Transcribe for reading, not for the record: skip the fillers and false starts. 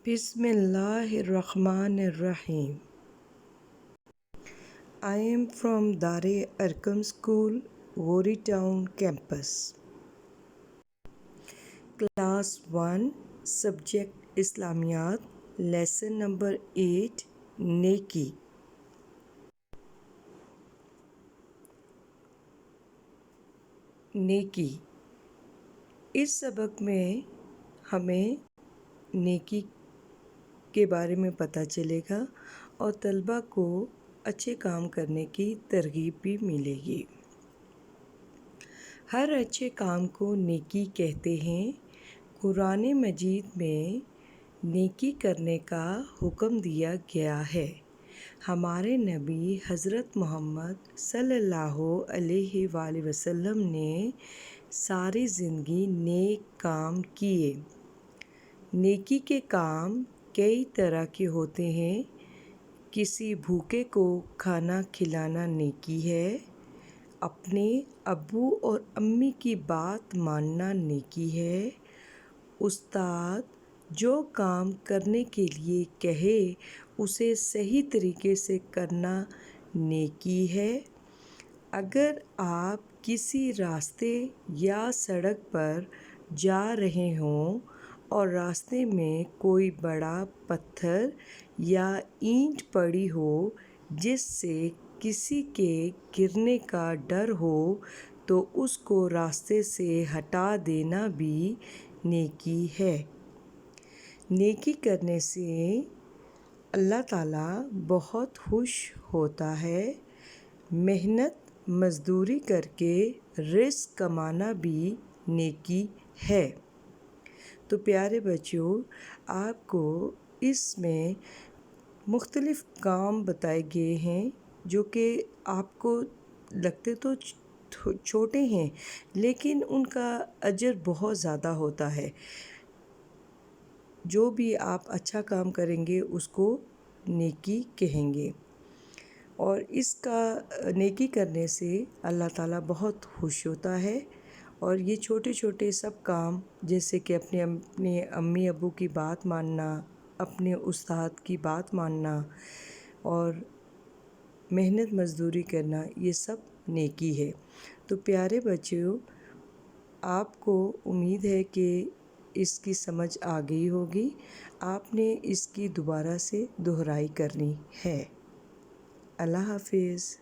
بسم اللہ الرحمن الرحیم. I am from Dare Arqam School, Ghori Town campus. Class 1, Subject Islamiyat, Lesson number 8, نیکی. نیکی. اس سبق میں ہمیں نیکی کے بارے میں پتہ چلے گا اور طلبہ کو اچھے کام کرنے کی ترغیب بھی ملے گی. ہر اچھے کام کو نیکی کہتے ہیں. قرآن مجید میں نیکی کرنے کا حکم دیا گیا ہے. ہمارے نبی حضرت محمد صلی اللہ علیہ وآلہ وسلم نے ساری زندگی نیک کام کیے. نیکی کے کام کئی طرح کے ہوتے ہیں. کسی بھوکے کو کھانا کھلانا نیکی ہے. اپنے ابو اور امی کی بات ماننا نیکی ہے. استاد جو کام کرنے کے لیے کہے اسے صحیح طریقے سے کرنا نیکی ہے. اگر آپ کسی راستے یا سڑک پر جا رہے ہوں اور راستے میں کوئی بڑا پتھر یا اینٹ پڑی ہو جس سے کسی کے گرنے کا ڈر ہو تو اس کو راستے سے ہٹا دینا بھی نیکی ہے. نیکی کرنے سے اللہ تعالیٰ بہت خوش ہوتا ہے. محنت مزدوری کر کے رزق کمانا بھی نیکی ہے. تو پیارے بچوں، آپ کو اس میں مختلف کام بتائے گئے ہیں جو کہ آپ کو لگتے تو چھوٹے ہیں لیکن ان کا اجر بہت زیادہ ہوتا ہے. جو بھی آپ اچھا کام کریں گے اس کو نیکی کہیں گے اور اس کا نیکی کرنے سے اللہ تعالیٰ بہت خوش ہوتا ہے. اور یہ چھوٹے چھوٹے سب کام جیسے کہ اپنے امی ابو کی بات ماننا، اپنے استاد کی بات ماننا اور محنت مزدوری کرنا، یہ سب نیکی ہے. تو پیارے بچوں، آپ کو امید ہے کہ اس کی سمجھ آ گئی ہوگی. آپ نے اس کی دوبارہ سے دہرائی کرنی ہے. اللہ حافظ.